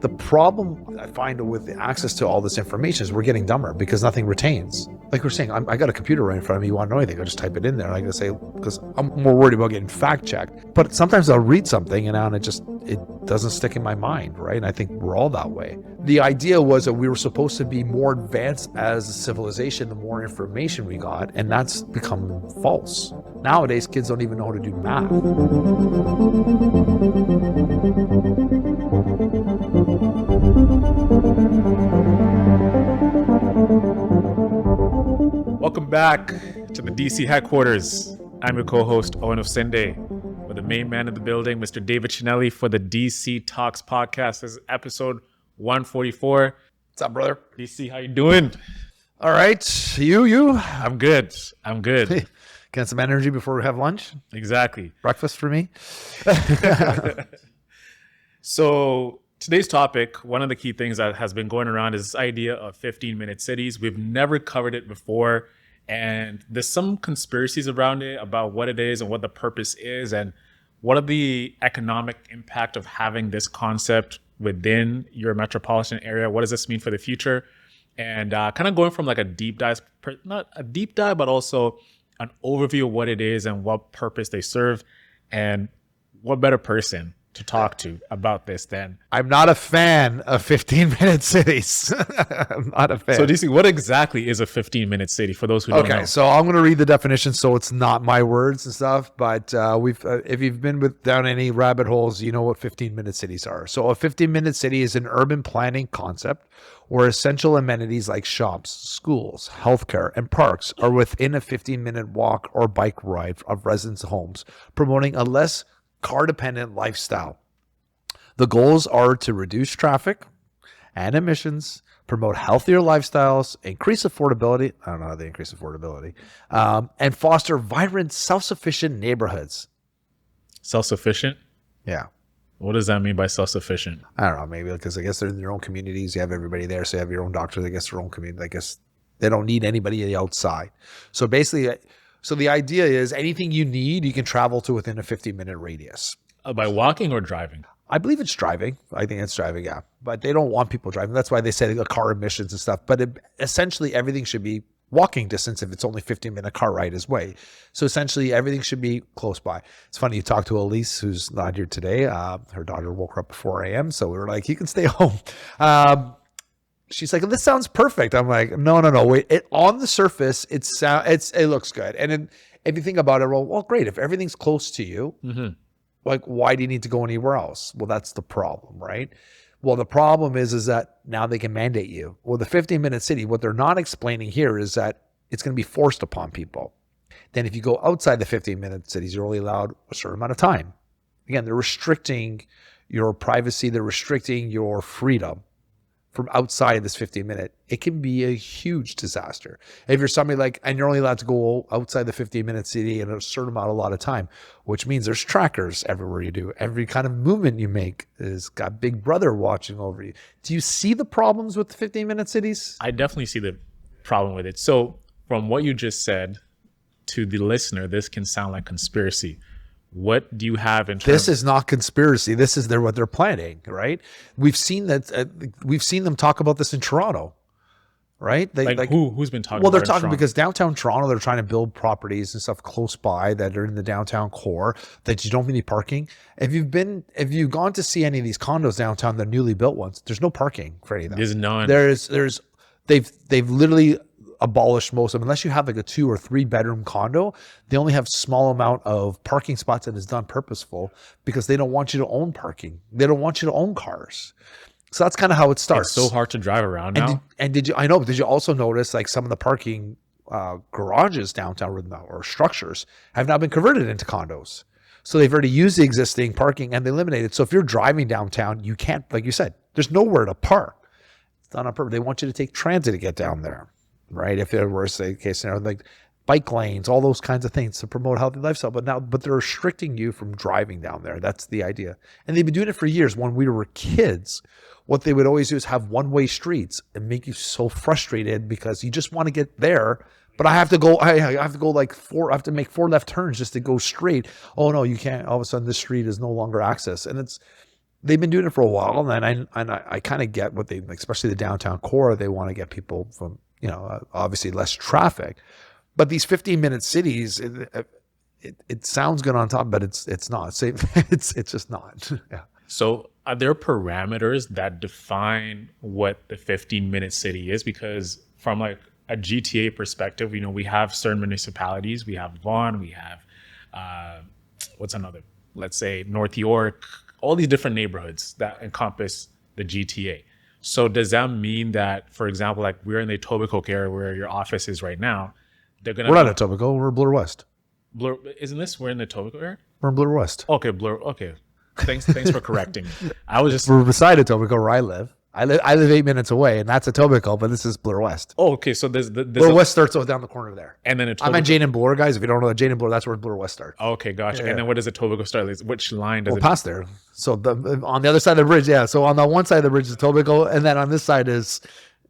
The problem I find with the access to all this information is we're getting dumber because nothing retains. Like we're saying, I got a computer right in front of me. You want to know anything? I just type it in there. I can say, because I'm more worried about getting fact checked. But sometimes I'll read something and it doesn't stick in my mind, right? And I think we're all that way. The idea was that we were supposed to be more advanced as a civilization the more information we got, and that's become false. Nowadays, kids don't even know how to do math. Welcome back to the DC headquarters. I'm your co-host, Owen of Sende, with the main man in the building, Mr. David Chinelli, for the DC Talks podcast. This is episode 144. What's up, brother? DC, how you doing? All right. You? I'm good. Get some energy before we have lunch? Exactly. Breakfast for me? So today's topic, one of the key things that has been going around is this idea of 15-minute cities. We've never covered it before, and there's some conspiracies around it about what it is and what the purpose is and what are the economic impact of having this concept within your metropolitan area. What does this mean for the future? And kind of going from like a deep dive, not a deep dive, but also an overview of what it is and what purpose they serve, and what better person to talk to about this then. I'm not a fan of 15-minute cities. I'm not a fan. So DC, what exactly is a 15-minute city for those who don't know? Okay, so I'm going to read the definition, so it's not my words and stuff, but if you've been down any rabbit holes, you know what 15-minute cities are. So a 15-minute city is an urban planning concept where essential amenities like shops, schools, healthcare, and parks are within a 15-minute walk or bike ride of residents' homes, promoting a less car-dependent lifestyle. The goals are to reduce traffic and emissions, promote healthier lifestyles, increase affordability. I don't know how they increase affordability, and foster vibrant, self-sufficient neighborhoods. Self-sufficient? Yeah. What does that mean by self-sufficient? I don't know, maybe because I guess they're in their own communities. You have everybody there, so you have your own doctors. I guess their own community. I guess they don't need anybody outside. So basically, so the idea is anything you need, you can travel to within a 15-minute radius. By walking or driving? I believe it's driving. I think it's driving, yeah. But they don't want people driving. That's why they say the car emissions and stuff. But essentially, everything should be walking distance if it's only 15-minute car ride his way. So essentially, everything should be close by. It's funny, you talk to Elise, who's not here today. Her daughter woke her up at 4 a.m., so we were like, you can stay home. She's like, this sounds perfect. I'm like, no. Wait, on the surface, it looks good. And then if you think about it, well, great. If everything's close to you, like, why do you need to go anywhere else? Well, that's the problem, right? Well, the problem is that now they can mandate you. Well, the 15-minute city, what they're not explaining here is that it's going to be forced upon people. Then if you go outside the 15-minute cities, you're only allowed a certain amount of time. Again, they're restricting your privacy. They're restricting your freedom. From outside of this 15-minute, it can be a huge disaster. If you're somebody like, and you're only allowed to go outside the 15-minute city in a certain amount, a lot of time, which means there's trackers everywhere you do. Every kind of movement you make is got Big Brother watching over you. Do you see the problems with the 15-minute cities? I definitely see the problem with it. So from what you just said to the listener, this can sound like conspiracy. What do you have in terms? This is not conspiracy. This is what they're planning, right? We've seen that. We've seen them talk about this in Toronto, right? Who's been talking? Well, they're about talking because downtown Toronto, they're trying to build properties and stuff close by that are in the downtown core that you don't need parking. If you've gone to see any of these condos downtown, the newly built ones, there's no parking for any of them. There's none. They've literally abolished most of them. Unless you have like a 2 or 3 bedroom condo, they only have small amount of parking spots that is done purposeful because they don't want you to own parking. They don't want you to own cars. So that's kind of how it starts. It's so hard to drive around now. Did you also notice like some of the parking garages downtown or structures have now been converted into condos? So they've already used the existing parking and they eliminated. So if you're driving downtown, you can't, like you said, there's nowhere to park. It's not on purpose. They want you to take transit to get down there. Right, if there were a case scenario like bike lanes, all those kinds of things to promote healthy lifestyle, but they're restricting you from driving down there. That's the idea, and they've been doing it for years. When we were kids, what they would always do is have one-way streets and make you so frustrated because you just want to get there, but I have to go. I have to go like 4. I have to make 4 left turns just to go straight. Oh no, you can't. All of a sudden, this street is no longer access, and they've been doing it for a while, and I kind of get what they, especially the downtown core, they want to get people from, obviously less traffic. But these 15-minute cities, it sounds good on top, but it's not. It's just not. Yeah. So are there parameters that define what the 15-minute city is? Because from like a GTA perspective, we have certain municipalities. We have Vaughan, we have, what's another? Let's say North York, all these different neighborhoods that encompass the GTA. So does that mean that, for example, like we're in the Etobicoke area where your office is right now, we're not at Etobicoke, we're Bloor West. Isn't this, we're in the Etobicoke area? We're in Bloor West. Okay, Okay. Thanks for correcting me. We're beside Etobicoke where I live. I live 8 minutes away, and that's Etobicoke, but this is Bloor West. Oh, okay. So there's Bloor West starts down the corner there. And then Etobicoke. I'm at Jane and Bloor, guys. If you don't know Jane and Bloor, that's where Bloor West starts. Okay, gotcha. Yeah. And then where does Etobicoke start? Which line does it? Past there. So on the other side of the bridge, yeah. So on the one side of the bridge is Etobicoke, and then on this side is,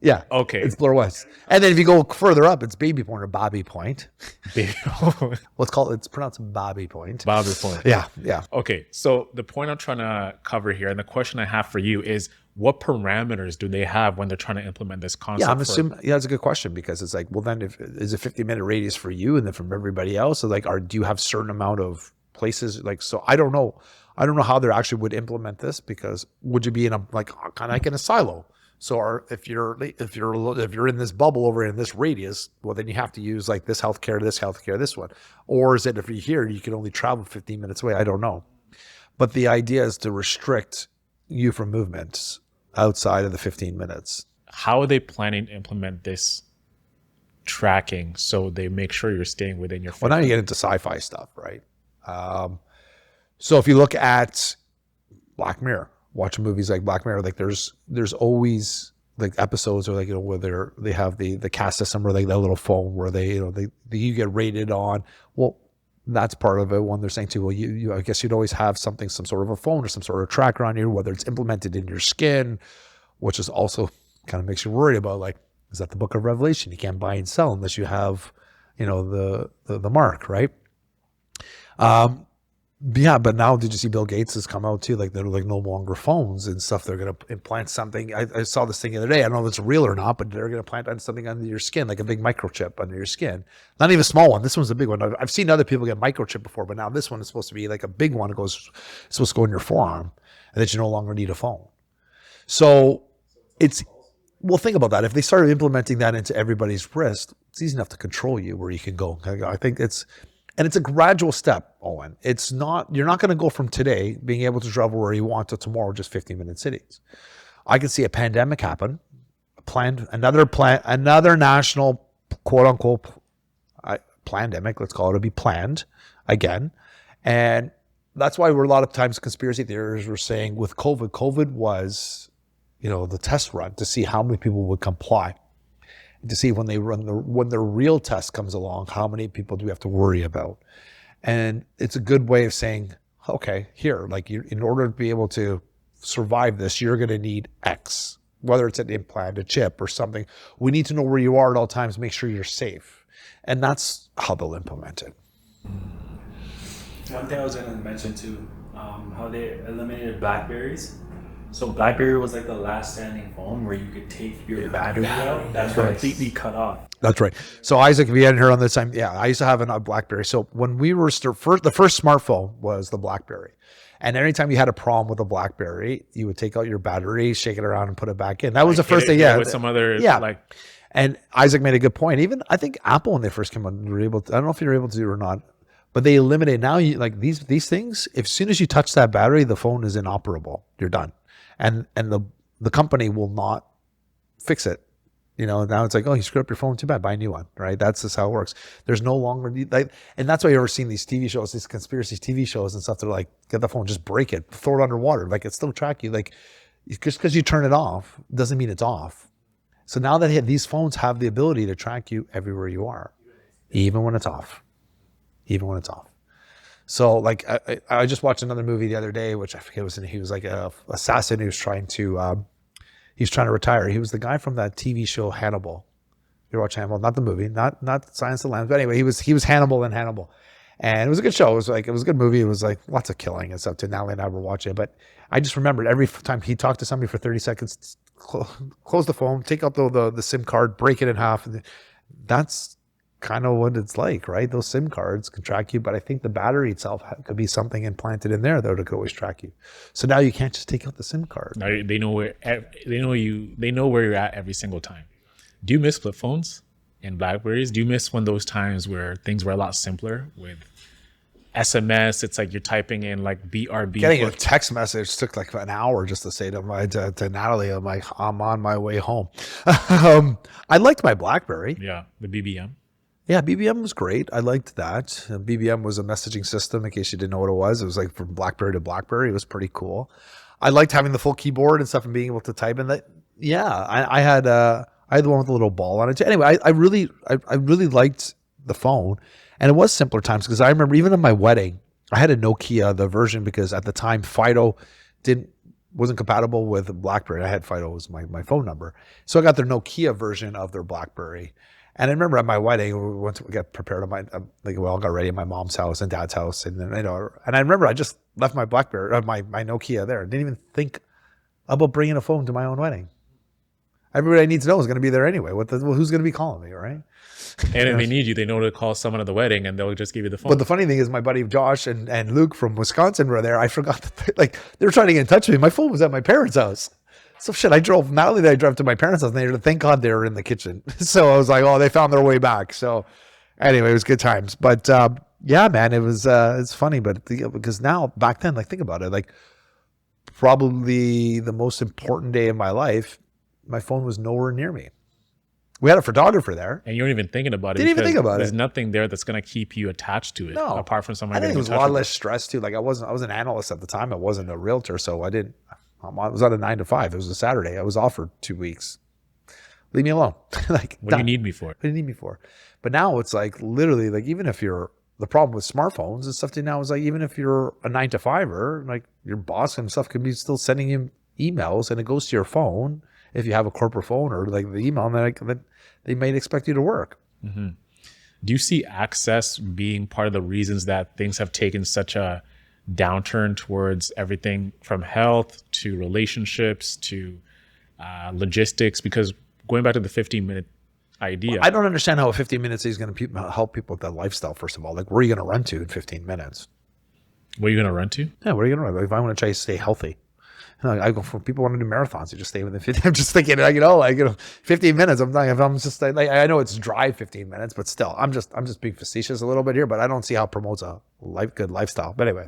yeah. Okay. It's Bloor West. And then if you go further up, it's Baby Point or Bobby Point. It's pronounced Bobby Point. Bobby Point. Yeah. Okay. So the point I'm trying to cover here, and the question I have for you is, what parameters do they have when they're trying to implement this concept? Yeah, I'm assuming. Yeah, that's a good question, because it's like, well, then is a 50-minute radius for you, and then from everybody else? So like, do you have certain amount of places? Like, so I don't know. I don't know how they actually would implement this, because would you be in a kind of like in a silo? So if you're in this bubble over in this radius, well, then you have to use like this healthcare, this one. Or is it if you're here, you can only travel 15 minutes away? I don't know. But the idea is to restrict you from movements outside of the 15 minutes. How are they planning to implement this tracking so they make sure you're staying within your 15? Well, now you get into sci-fi stuff, right? So if you look at Black Mirror, watching movies like Black Mirror, like there's always like episodes or like, where they have the cast system or like that little phone where you get rated on. Well, that's part of it when they're saying to, well, you I guess you'd always have some sort of a phone or some sort of tracker on you, whether it's implemented in your skin, which is also kind of makes you worried about, like, is that the book of Revelation? You can't buy and sell unless you have, the mark, right? Yeah, but now did you see Bill Gates has come out too? Like they're like no longer phones and stuff. They're going to implant something. I saw this thing the other day. I don't know if it's real or not, but they're going to plant something under your skin, like a big microchip under your skin. Not even a small one. This one's a big one. I've seen other people get microchip before, but now this one is supposed to be like a big one. It's supposed to go in your forearm, and that you no longer need a phone. So well, think about that. If they started implementing that into everybody's wrist, it's easy enough to control you where you can go. I think it's a gradual step, Owen. You're not going to go from today being able to travel where you want to tomorrow, just 15-minute cities. I can see a pandemic happen, another national quote unquote pandemic, let's call it, to be planned again. And that's why a lot of times conspiracy theorists were saying with COVID was, the test run to see how many people would comply. To see when the real test comes along, how many people do we have to worry about? And it's a good way of saying, okay, here, like in order to be able to survive this, you're going to need X, whether it's an implant, a chip, or something. We need to know where you are at all times, make sure you're safe. And that's how they'll implement it. One thing I was going to mention too, how they eliminated Blackberries. So BlackBerry was like the last standing phone where you could take your battery out. That's completely cut off. That's right. So Isaac, if you hadn't heard on this time, yeah, I used to have a BlackBerry. So when we were the first smartphone was the BlackBerry. And anytime you had a problem with a BlackBerry, you would take out your battery, shake it around, and put it back in. That was the first thing. Yeah, with some other like. And Isaac made a good point. Even I think Apple, when they first came out, were able to. I don't know if you're able to do it or not, but they eliminate now. You like these things. As soon as you touch that battery, the phone is inoperable. You're done. And the company will not fix it. Now it's like, oh, you screwed up your phone, too bad, buy a new one, right? That's just how it works. There's no longer, and that's why you've ever seen these TV shows, these conspiracy TV shows and stuff. They're like, get the phone, just break it, throw it underwater. Like, it still track you. Like, just because you turn it off doesn't mean it's off. So now that these phones have the ability to track you everywhere you are, even when it's off. So like I just watched another movie the other day, which I forget he was like a assassin who was trying to retire. He was the guy from that TV show Hannibal. You watch Hannibal, not the movie, not Silence of the Lambs, but anyway, he was Hannibal in Hannibal. And it was a good show. It was a good movie. It was like lots of killing and stuff too. Natalie and I were watching it, but I just remembered every time he talked to somebody for 30 seconds, close the phone, take out the SIM card, break it in half. And that's kind of what it's like, right? Those SIM cards can track you, but I think the battery itself could be something implanted in there though that could always track you. So now you can't just take out the SIM card. Now they know where you're at every single time. Do you miss flip phones and Blackberries? Do you miss when those times where things were a lot simpler with SMS? It's like you're typing in like BRB. Getting a text message took like an hour just to say to Natalie, I'm like, I'm on my way home. I liked my BlackBerry. Yeah, the BBM. Yeah, BBM was great. I liked that. BBM was a messaging system, in case you didn't know what it was. It was like from BlackBerry to BlackBerry. It was pretty cool. I liked having the full keyboard and stuff and being able to type in that. Yeah, I had the one with the little ball on it too. Anyway, I really liked the phone, and it was simpler times because I remember even in my wedding, I had a Nokia, the version, because at the time Fido wasn't compatible with BlackBerry. I had Fido as my phone number, so I got their Nokia version of their BlackBerry. And I remember at my wedding, we got prepared we all got ready at my mom's house and dad's house. And then, and I remember I just left my BlackBerry, my Nokia there. Didn't even think about bringing a phone to my own wedding. Everybody I need to know is going to be there anyway. Who's going to be calling me, right? And if they need you, they know to call someone at the wedding and they'll just give you the phone. But the funny thing is my buddy Josh and Luke from Wisconsin were there. I forgot that they were trying to get in touch with me. My phone was at my parents' house. So shit, I drove to my parents' house and thank God they were in the kitchen. So I was like, oh, they found their way back. So anyway, it was good times. But yeah, man, it's funny, but because now back then, like think about it, like probably the most important day of my life, my phone was nowhere near me. We had a photographer there. And you weren't even thinking about it. Didn't even think about it. There's nothing there that's going to keep you attached to it. No. Apart from someone. I think it was a lot less stress too. Like I was an analyst at the time. I wasn't a realtor. So I was on a 9 to 5. It was a Saturday. I was off for 2 weeks. Leave me alone. Like, what do you need me for? What do you need me for? But now it's like literally like even if the problem with smartphones and stuff now is like even if you're a 9 to 5er, like your boss and stuff could be still sending you emails and it goes to your phone if you have a corporate phone or like the email and then they might expect you to work. Mm-hmm. Do you see access being part of the reasons that things have taken such a downturn towards everything from health to relationships to logistics? Because going back to the 15-minute idea, I don't understand how a 15 minutes is going to help people with that lifestyle. First of all, like where are you going to run to in 15 minutes? Where are you going to run to? Yeah, where are you going to run? Like, if I want to try to stay healthy, I go for people want to do marathons. You just stay within 15. I'm just thinking, 15 minutes. I'm thinking if I'm just like I know it's dry 15 minutes, but still, I'm just being facetious a little bit here. But I don't see how it promotes a good lifestyle. But anyway.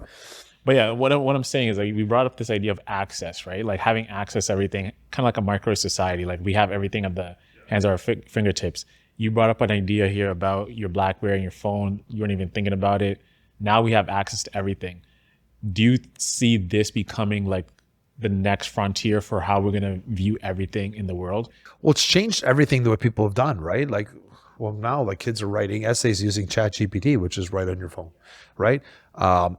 But yeah, what I'm saying is like we brought up this idea of access, right? Like having access to everything, kind of like a micro society. Like we have everything at the hands of our fingertips. You brought up an idea here about your BlackBerry and your phone. You weren't even thinking about it. Now we have access to everything. Do you see this becoming like the next frontier for how we're going to view everything in the world? Well, it's changed everything that what people have done, right? Like, well, now like kids are writing essays using ChatGPT, which is right on your phone, right? I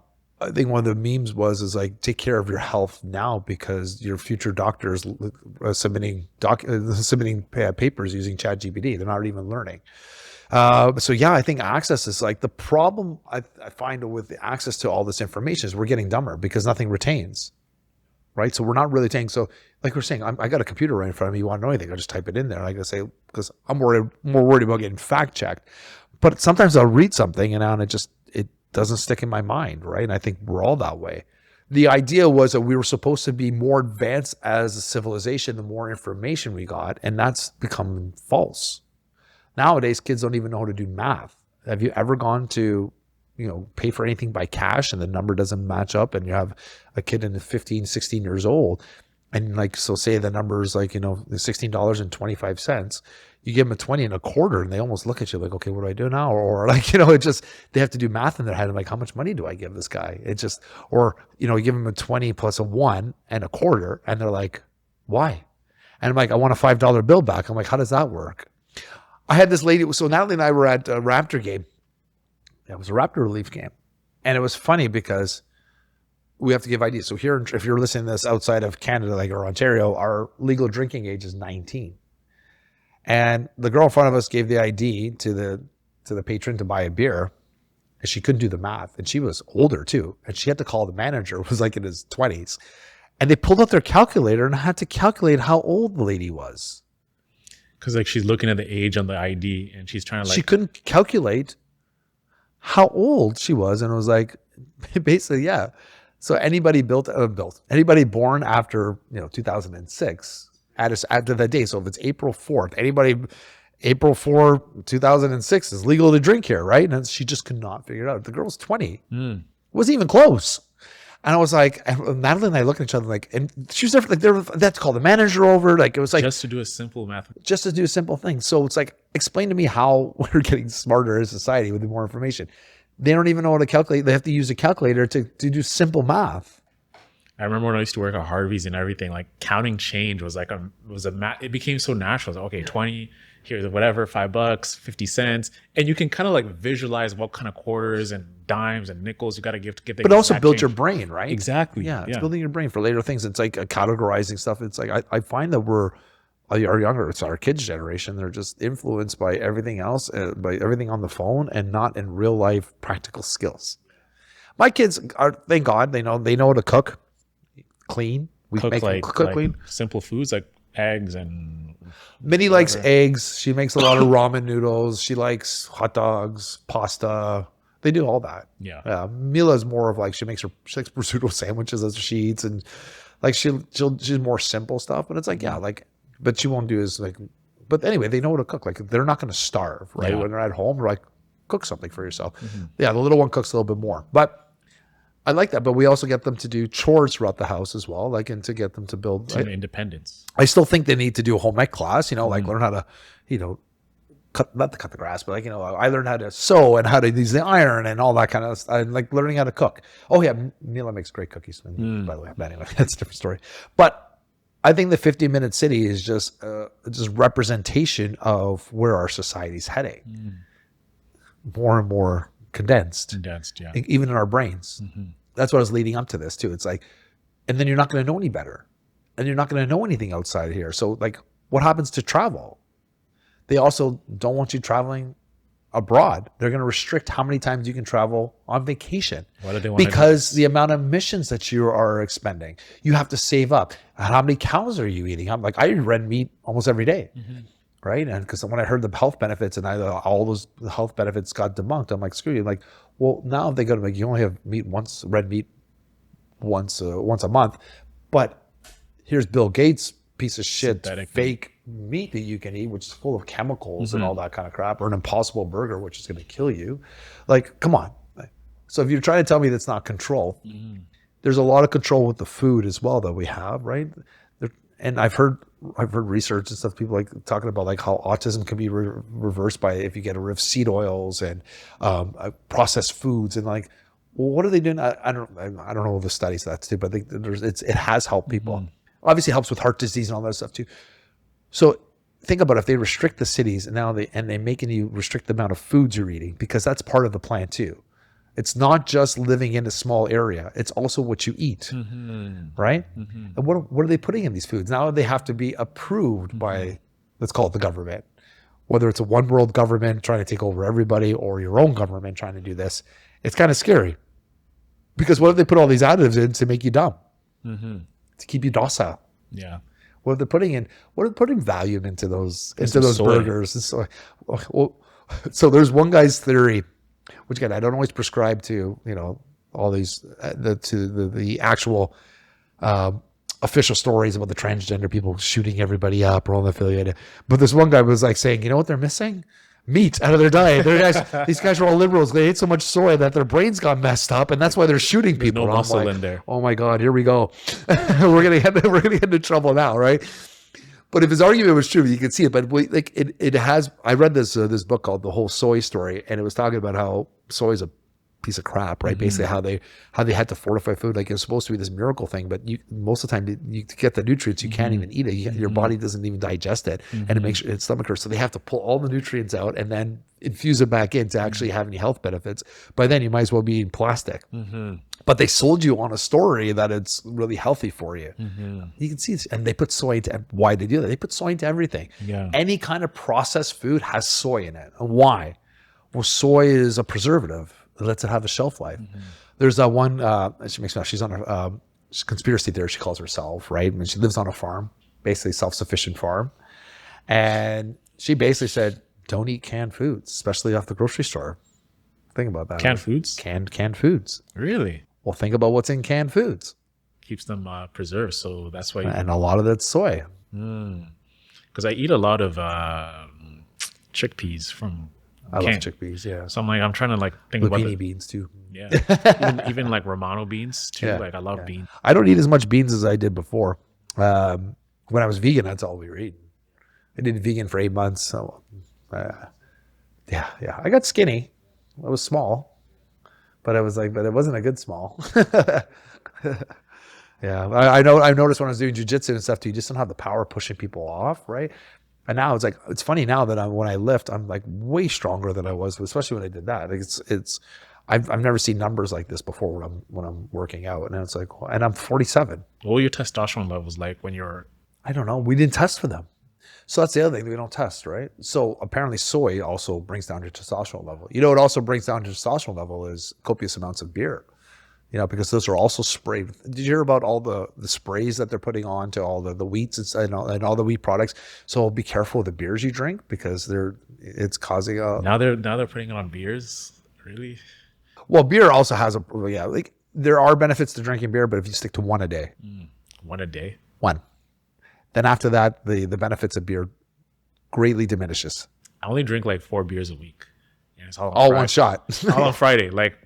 think one of the memes is like, take care of your health now because your future doctors submitting papers using ChatGPT. They're not even learning. So yeah, I think access is like the problem I find with the access to all this information is we're getting dumber because nothing retains, right? So we're not really taking, so like we're saying, I got a computer right in front of me. You want to know anything, I'll just type it in there. And I can say, because I'm more worried about getting fact checked, but sometimes I'll read something and it doesn't stick in my mind, right? And I think we're all that way. The idea was that we were supposed to be more advanced as a civilization the more information we got, and that's become false. Nowadays, kids don't even know how to do math. Have you ever gone to, pay for anything by cash and the number doesn't match up and you have a kid in 15, 16 years old and like, so say the number is like, $16.25. You give them a 20 and a quarter and they almost look at you like, okay, what do I do now? Or like, they have to do math in their head. I'm like, how much money do I give this guy? You give them a 20 plus a 1 and a quarter. And they're like, why? And I'm like, I want a $5 bill back. I'm like, how does that work? I had this lady, so Natalie and I were at a Raptor game. It was a Raptor relief game. And it was funny because we have to give IDs. So here, if you're listening to this outside of Canada, like or Ontario, our legal drinking age is 19. And the girl in front of us gave the ID to the patron to buy a beer. and she couldn't do the math, and she was older too, and she had to call the manager, who was like in his 20s, and they pulled out their calculator and had to calculate how old the lady was. Because like she's looking at the age on the ID and she's trying to like. She couldn't calculate how old she was, and it was like, basically, yeah. So anybody anybody born after 2006 after that day. So if it's April 4th, anybody April 4, 2006 is legal to drink here, right? And she just could not figure it out. The girl's 20, wasn't even close. And I was like, and Natalie and I looked at each other like, and she was there, like, they had to call the manager over. Like, it was like, just to do a simple math. Just to do a simple thing. So it's like, explain to me how we're getting smarter as a society with more information. They don't even know how to calculate. They have to use a calculator to do simple math. I remember when I used to work at Harvey's and everything, like counting change was like it became so natural. Like, okay, 20, here's whatever, $5, 50 cents. And you can kind of like visualize what kind of quarters and dimes and nickels you got to give to get the But also build change. your brain, right? Exactly. Yeah, it's building your brain for later things. It's like categorizing stuff. It's like, I find that our younger, it's our kids' generation, they're just influenced by everything else, by everything on the phone, and not in real life practical skills. My kids are, thank God, they know how to cook, clean. We Cook make like clean. simple foods like eggs and. Minnie likes eggs. She makes a lot of ramen noodles. She likes hot dogs, pasta. They do all that. Yeah. Mila's more of like, she likes prosciutto sandwiches as she eats, and like she's more simple stuff. But it's like, yeah, like, but she won't do as like. But anyway, they know how to cook. Like, they're not going to starve, right? Yeah. When they're at home, they're like, cook something for yourself. Yeah, the little one cooks a little bit more, but I like that. But we also get them to do chores throughout the house as well, like, and to get them to build independence. I still think they need to do a home ec class, like learn how to, not to cut the grass, but like, I learned how to sew and how to use the iron and all that kind of stuff, and like learning how to cook. Oh yeah, Mila makes great cookies, by the way. But anyway, that's a different story. But I think the 15-minute city is just representation of where our society's heading. More and more condensed, yeah. Even in our brains. That's what was leading up to this too. It's like, and then you're not going to know any better, and you're not going to know anything outside here. So like, what happens to travel? They also don't want you traveling abroad. They're going to restrict how many times you can travel on vacation. Why do they want because the amount of emissions that you are expending, you have to save up. How many cows are you eating? I'm like, I eat red meat almost every day. Right? And because when I heard the health benefits and all those health benefits got debunked, I'm like, screw you. I'm like, well, now they go to make, you only have red meat once a month. But here's Bill Gates' piece of shit, synthetic fake meat that you can eat, which is full of chemicals and all that kind of crap, or an Impossible Burger, which is going to kill you. Like, come on. So if you're trying to tell me that's not control, there's a lot of control with the food as well that we have, right? And I've heard research and stuff, people like talking about like how autism can be reversed by if you get rid of seed oils and processed foods, and like, well, what are they doing? I don't know the studies that's too, but it has helped people. Obviously helps with heart disease and all that stuff too. So think about if they restrict the cities and now they making you restrict the amount of foods you're eating, because that's part of the plan too. It's not just living in a small area. It's also what you eat, right? And what are they putting in these foods? Now they have to be approved by, let's call it the government. Whether it's a one world government trying to take over everybody or your own government trying to do this, it's kind of scary. Because what if they put all these additives in to make you dumb? To keep you docile? Yeah. What are they putting in? What are they putting Valium into those soy. burgers? And so there's one guy's theory, which again I don't always prescribe to, all these to the actual official stories about the transgender people shooting everybody up or all the affiliated. But this one guy was like saying, you know what they're missing? Meat out of their diet. These guys are all liberals. They ate so much soy that their brains got messed up, and that's why they're shooting people. No muscle in there. Oh my God, here we go. we're gonna get into trouble now, right? But if his argument was true, you can see it. But it has. I read this book called The Whole Soy Story, and it was talking about how soy is a piece of crap, right? Basically, how they had to fortify food. Like, it's supposed to be this miracle thing, but most of the time, you get the nutrients, you can't even eat it. Your body doesn't even digest it, and it makes its stomach hurt. So they have to pull all the nutrients out and then infuse it back in to actually have any health benefits. By then, you might as well be eating plastic. But they sold you on a story that it's really healthy for you. You can see this, and they put soy into. Why they do that? They put soy into everything. Yeah. Any kind of processed food has soy in it. And why? Well, soy is a preservative. It lets it have a shelf life. There's a one, she makes me laugh. She's on a conspiracy theorist, she calls herself, right? And she lives on a farm, basically self-sufficient farm. And she basically said, don't eat canned foods, especially off the grocery store. Think about that. Canned foods? Canned foods. Really? Well, think about what's in canned foods. Keeps them preserved. So that's why. And a lot of that's soy. Because I eat a lot of chickpeas from I love canned. chickpeas, yeah. So I'm trying to like think about Zucchini beans too. Yeah. even like Romano beans too. Yeah, Like I love beans. I don't eat as much beans as I did before. When I was vegan, that's all we were eating. I did vegan for 8 months. So, yeah. I got skinny. I was small, but it wasn't a good small. Yeah, I know. I noticed when I was doing jujitsu and stuff too, you just don't have the power pushing people off, right? And now it's funny now that when I lift, I'm like way stronger than I was, especially when I did that. Like I've never seen numbers like this before when I'm working out, and it's like, and I'm 47. What were your testosterone levels like when you're? I don't know. We didn't test for them. So that's the other thing, we don't test, right? So apparently soy also brings down your testosterone level. You know what also brings down your testosterone level is copious amounts of beer. You know, because those are also sprayed. Did you hear about all the sprays that they're putting on to all the wheats and all the wheat products? So be careful with the beers you drink because it's causing a... Now they're putting it on beers? Really? Well, beer also has like there are benefits to drinking beer, but if you stick to one a day. One a day? One. Then after that, the benefits of beer greatly diminishes. I only drink like 4 beers a week. And it's all one shot. all on Friday. Like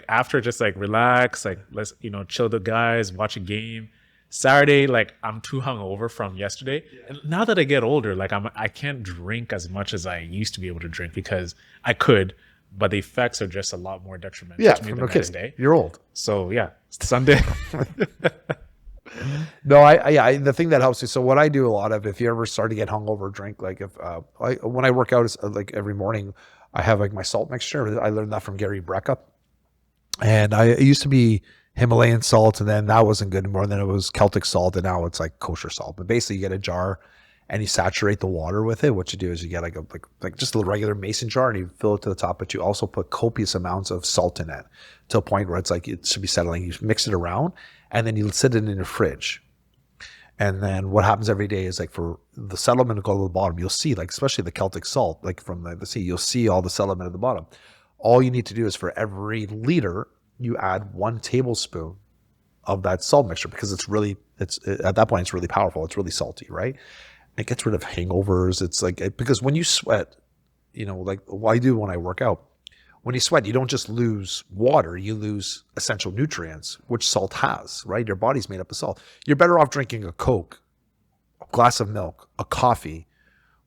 after just like relax, like let's, chill the guys, watch a game. Saturday, like I'm too hungover from yesterday. Yeah. And now that I get older, like I can't drink as much as I used to be able to drink because I could, but the effects are just a lot more detrimental to me the next day. You're old. So yeah, Sunday. No, I the thing that helps you. So what I do a lot of, if you ever start to get hungover, drink like when I work out, is like every morning, I have like my salt mixture. I learned that from Gary Brecka, and it used to be Himalayan salt, and then that wasn't good anymore. Then it was Celtic salt, and now it's like kosher salt. But basically, you get a jar, and you saturate the water with it. What you do is you get like just a regular mason jar, and you fill it to the top, but you also put copious amounts of salt in it to a point where it's like it should be settling. You mix it around. And then you sit it in your fridge. And then what happens every day is like for the sediment to go to the bottom, you'll see like, especially the Celtic salt, like from the sea, you'll see all the sediment at the bottom. All you need to do is for every liter, you add 1 tablespoon of that salt mixture because at that point, it's really powerful. It's really salty, right? It gets rid of hangovers. It's like, because when you sweat, like what I do when I work out, when you sweat, you don't just lose water, you lose essential nutrients, which salt has, right? Your body's made up of salt. You're better off drinking a Coke, a glass of milk, a coffee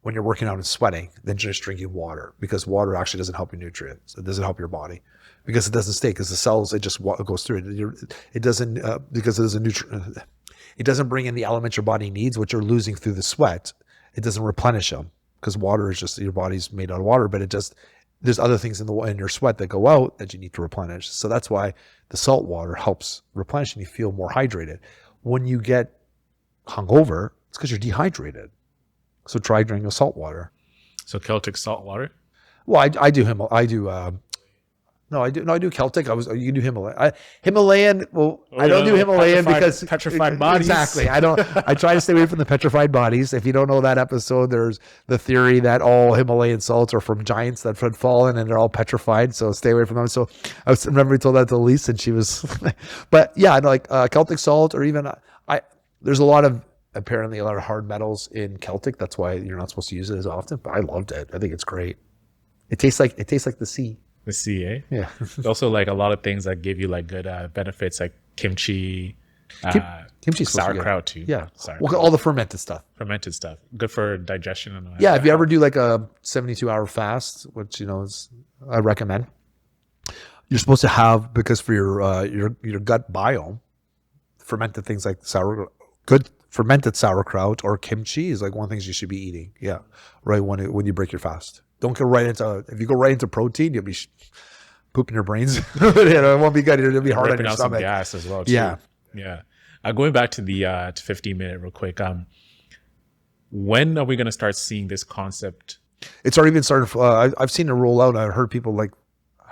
when you're working out and sweating than just drinking water, because water actually doesn't help your nutrients. It doesn't help your body because it doesn't stay, because the cells, it just goes through it. It doesn't, because there's it doesn't bring in the elements your body needs, which you're losing through the sweat. It doesn't replenish them because water is just, your body's made out of water, but there's other things in your sweat that go out that you need to replenish. So that's why the salt water helps replenish and you feel more hydrated. When you get hungover, it's because you're dehydrated. So try drinking salt water. So Celtic salt water? Well, I do Celtic. You do Himalayan. Himalayan. Well, I don't do Himalayan because petrified bodies. Exactly. I try to stay away from the petrified bodies. If you don't know that episode, there's the theory that all Himalayan salts are from giants that had fallen and they're all petrified. So stay away from them. So remember we told that to Elise, and she was. But yeah, like Celtic salt, or even there's apparently a lot of hard metals in Celtic. That's why you're not supposed to use it as often. But I loved it. I think it's great. It tastes like the sea. The sea, eh? Yeah. Also, like a lot of things that give you like good benefits, like kimchi, kimchi, sauerkraut too. Yeah, well, all the fermented stuff. Fermented stuff, good for digestion and. Yeah, if you ever do like a 72-hour fast, which I recommend, you're supposed to have, because for your gut biome, fermented things like good fermented sauerkraut or kimchi is like one of the things you should be eating. Yeah, right when you break your fast. Don't go right into, if you go right into protein, you'll be pooping your brains. It won't be good. It'll be hard on your stomach. Some gas as well, too. Yeah. Going back to the 15-minute real quick. When are we going to start seeing this concept? It's already been started. I've seen it roll out. I heard people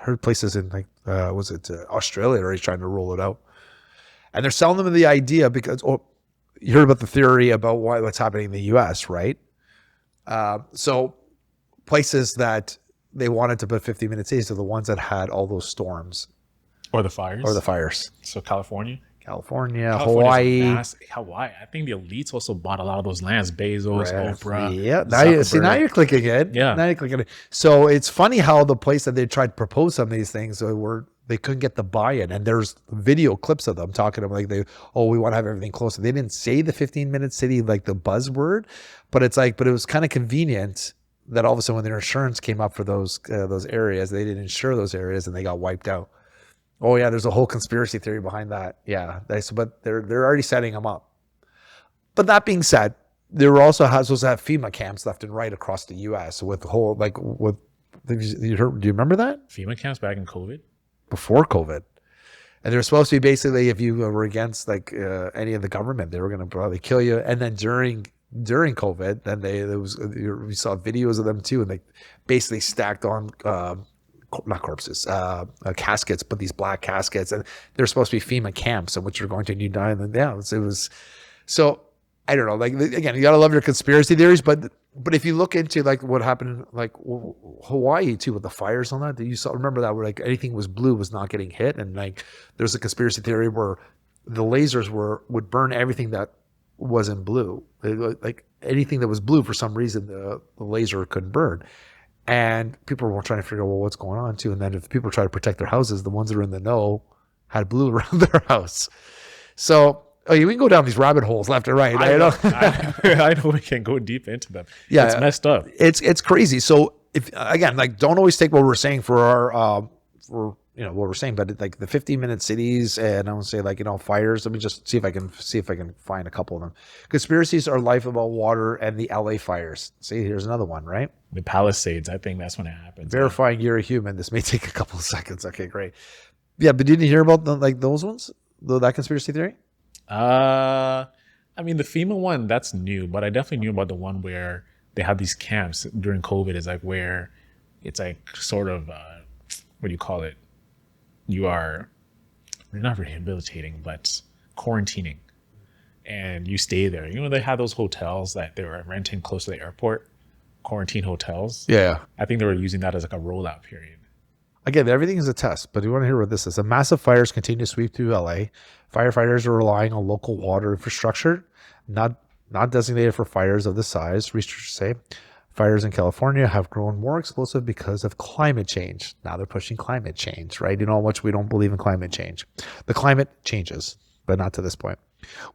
heard places in like Australia are already trying to roll it out, and they're selling them the idea because you heard about the theory about what's happening in the U.S., right? So places that they wanted to put 15-minute cities are the ones that had all those storms Or the fires. So California. California, California's Hawaii. Hawaii. I think the elites also bought a lot of those lands. Bezos, Oprah. Yeah. Now you're clicking it. Yeah. Now you're clicking it. So it's funny how the place that they tried to propose some of these things they couldn't get the buy-in, and there's video clips of them talking about like we want to have everything closer. They didn't say the 15-minute city like the buzzword, but it was kind of convenient that all of a sudden when their insurance came up for those areas, they didn't insure those areas and they got wiped out. Oh yeah, there's a whole conspiracy theory behind that. Yeah, but they're already setting them up. But that being said, there were also supposed to have FEMA camps left and right across the U.S. with the whole do you remember that? FEMA camps back in COVID? Before COVID. And they're supposed to be basically, if you were against like any of the government, they were going to probably kill you. And then during COVID, then we saw videos of them too, and they basically stacked on not corpses, caskets, but these black caskets, and they're supposed to be FEMA camps in which you're going to New Island. Yeah, it was so. I don't know. Like again, you gotta love your conspiracy theories, but if you look into like what happened, like Hawaii too, with the fires on that, remember that where like anything was blue was not getting hit, and like there's a conspiracy theory where the lasers would burn everything that wasn't blue, like anything that was blue for some reason the laser couldn't burn. And people were trying to figure out, well, what's going on too. And then if people try to protect their houses, the ones that are in the know had blue around their house. So we can go down these rabbit holes left and right. I know we can go deep into them. Yeah, it's messed up. It's crazy. So if again, like, don't always take what we're saying for our what we're saying, but like the 15-minute cities, and I want to say like fires. Let me just see if I can find a couple of them. Conspiracies are life about water and the LA fires. See, here's another one, right? The Palisades. I think that's when it happens. Verifying you're a human. This may take a couple of seconds. Okay, great. Yeah, but didn't you hear about those ones? That conspiracy theory? I mean, the FEMA one, that's new, but I definitely knew about the one where they had these camps during COVID. Is like where it's like sort of what do you call it? You're not rehabilitating, but quarantining, and you stay there. They had those hotels that they were renting close to the airport, quarantine hotels. Yeah. I think they were using that as like a rollout period. Again, everything is a test, but you want to hear what this is. The massive fires continue to sweep through LA. Firefighters are relying on local water infrastructure, not designated for fires of this size. Researchers say fires in California have grown more explosive because of climate change. Now they're pushing climate change, right? You know how much we don't believe in climate change. The climate changes, but not to this point,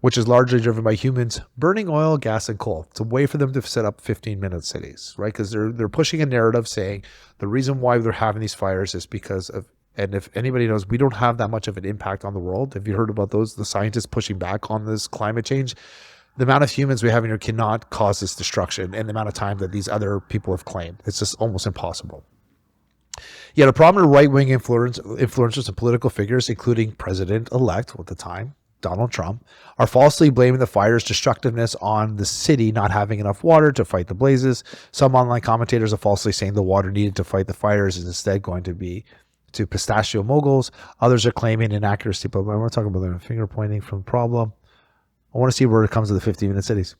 which is largely driven by humans burning oil, gas, and coal. It's a way for them to set up 15-minute cities, right? Because they're pushing a narrative saying the reason why they're having these fires is because of, and if anybody knows, we don't have that much of an impact on the world. Have you heard about the scientists pushing back on this climate change? The amount of humans we have in here cannot cause this destruction in the amount of time that these other people have claimed. It's just almost impossible. Yet a prominent right-wing influencers and political figures, including President-elect at the time, Donald Trump, are falsely blaming the fire's destructiveness on the city not having enough water to fight the blazes. Some online commentators are falsely saying the water needed to fight the fires is instead going to be to pistachio moguls. Others are claiming inaccuracy, but I want to talk about their finger pointing from the problem. I want to see where it comes to the 15-minute cities.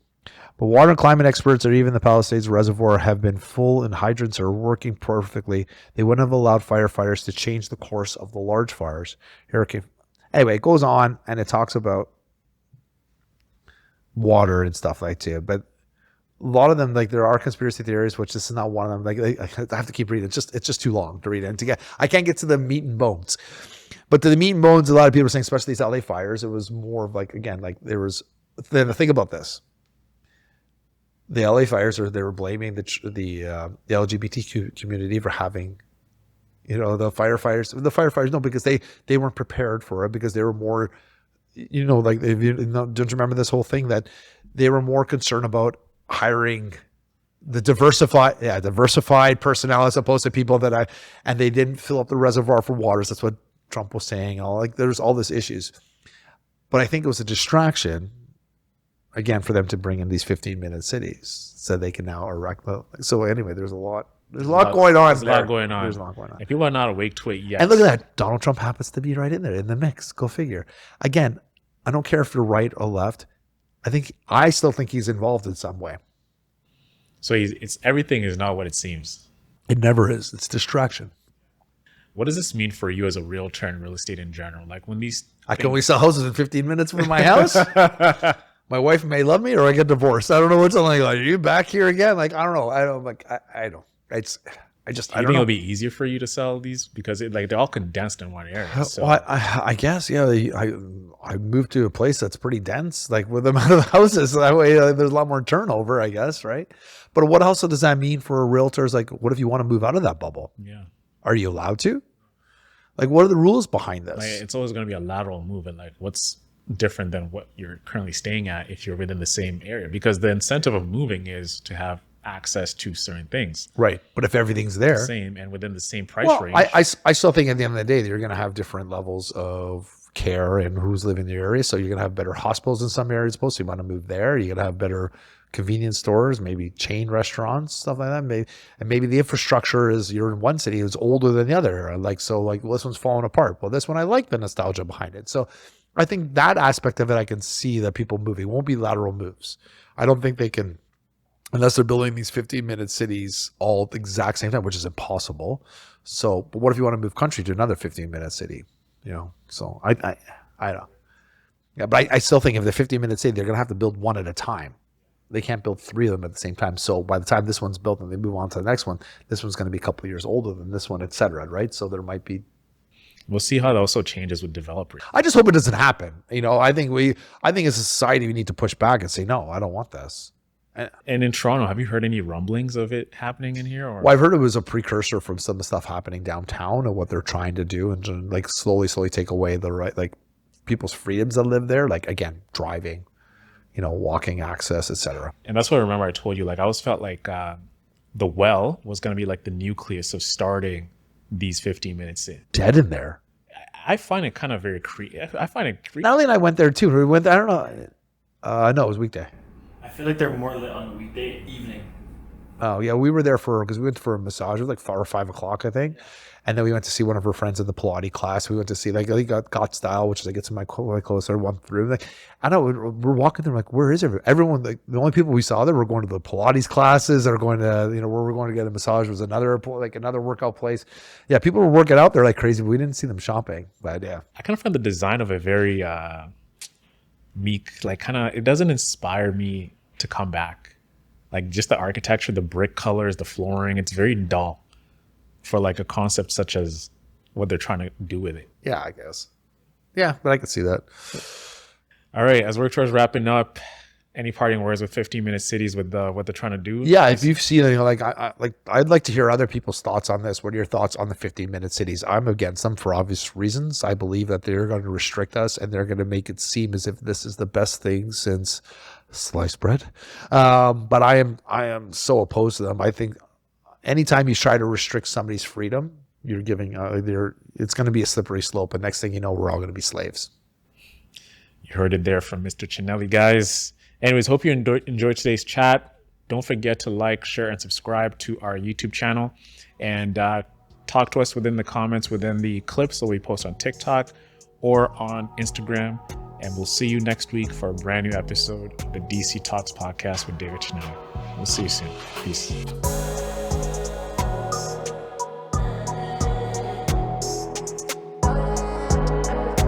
But water and climate experts or even the Palisades Reservoir have been full and hydrants are working perfectly. They wouldn't have allowed firefighters to change the course of the large fires. Anyway, it goes on and it talks about water and stuff like that. But a lot of them, like there are conspiracy theories, which this is not one of them. Like I have to keep reading. It's just too long to read it. And I can't get to the meat and bones. But to the meat and bones, a lot of people are saying, especially these LA fires, it was more of like, again, like there was, the thing about this, the LA fires, they were blaming the LGBTQ community for having, the firefighters, no, because they weren't prepared for it, because they were more, like, don't you remember this whole thing that they were more concerned about hiring the diversified personnel as opposed to people and they didn't fill up the reservoir for waters. That's what Trump was saying. There's all these issues, but I think it was a distraction again for them to bring in these 15-minute cities so they can now erect. So anyway, there's a lot There's a lot going on There's there. a lot going on. There's a lot going on. And people are not awake to it yet. And look at that. Donald Trump happens to be right in there in the mix. Go figure. Again, I don't care if you're right or left. I still think he's involved in some way. So it's everything is not what it seems. It never is. It's distraction. What does this mean for you as a realtor and real estate in general? Like when these I can only sell houses in 15 minutes from my house. My wife may love me or I get divorced. I don't know which one. Like, are you back here again? Like, I don't know. I don't. I think don't know. it'll be easier for you to sell these because they're all condensed in one area. So Well, I guess, yeah. I moved to a place that's pretty dense, like with the amount of houses. So that way, there's a lot more turnover, I guess, right? But what else does that mean for a realtor? Is like, what if you want to move out of that bubble? yeah, Are you allowed to? Like, what are the rules behind this? like, it's always going to be a lateral move, and like what's different than what you're currently staying at if you're within the same area? Because the incentive of moving is to have access to certain things. Right. But if everything's there, Same and within the same price well, range. I still think at the end of the day, that you're going to have different levels of care and who's living in the area. So you're going to have better hospitals in some areas. So you want to move there. You're going to have better convenience stores, maybe chain restaurants, stuff like that. Maybe the infrastructure is you're in one city is older than the other. Like this one's falling apart. Well, this one I like the nostalgia behind it. So I think that aspect of it, I can see that people moving. It won't be lateral moves. I don't think they can, unless they're building these 15-minute cities all at the exact same time, which is impossible. So, but what if you want to move country to another 15-minute city? So I don't. Yeah, but I still think if the 15-minute city, they're going to have to build one at a time. They can't build three of them at the same time. So by the time this one's built and they move on to the next one, this one's going to be a couple of years older than this one, et cetera, right? So there might be. We'll see how that also changes with developers. I just hope it doesn't happen. I think as a society, we need to push back and say, no, I don't want this. And in Toronto, have you heard any rumblings of it happening in here? Or Well, I've heard it was a precursor from some of the stuff happening downtown and what they're trying to do and to, like slowly take away the right, like people's freedoms that live there. Like again, driving, walking access, etc. And that's what I remember I told you. Like I always felt like the well was going to be like the nucleus of starting these 15 minutes in. Dead in there. I find it kind of very creepy. I find it creepy. Natalie and I went there too. We went. I don't know. No, it was weekday. I feel like they're more lit on a weekday evening. Oh yeah, we were there because we went for a massage. It was like 4 or 5 o'clock, I think. And then we went to see one of her friends in the Pilates class. We went to see they got style, which is I get to my clothes. I went through. Like I know we're walking there. Like where is everyone? Like the only people we saw there were going to the Pilates classes that are going to where we're going to get a massage was another workout place. Yeah, people were working out there like crazy, but we didn't see them shopping. But yeah, I kind of find the design of it very meek. Like it doesn't inspire me to come back. Like just the architecture, the brick colors, the flooring, it's very dull for like a concept such as what they're trying to do with it. Yeah, I guess. Yeah, but I can see that. All right, as we're towards wrapping up, any parting words with 15-minute cities with what they're trying to do? Yeah, if you've seen it, I'd like to hear other people's thoughts on this. What are your thoughts on the 15-minute cities? I'm against them for obvious reasons. I believe that they're going to restrict us and they're going to make it seem as if this is the best thing since sliced bread. But I am so opposed to them. I think anytime you try to restrict somebody's freedom, you're giving it's going to be a slippery slope. And next thing you know, we're all going to be slaves. You heard it there from Mr. Cinelli, guys. Anyways, hope you enjoyed today's chat. Don't forget to like, share, and subscribe to our YouTube channel. And talk to us within the comments within the clips that we post on TikTok or on Instagram. And we'll see you next week for a brand new episode of the DC Talks podcast with David Cinelli. We'll see you soon. Peace.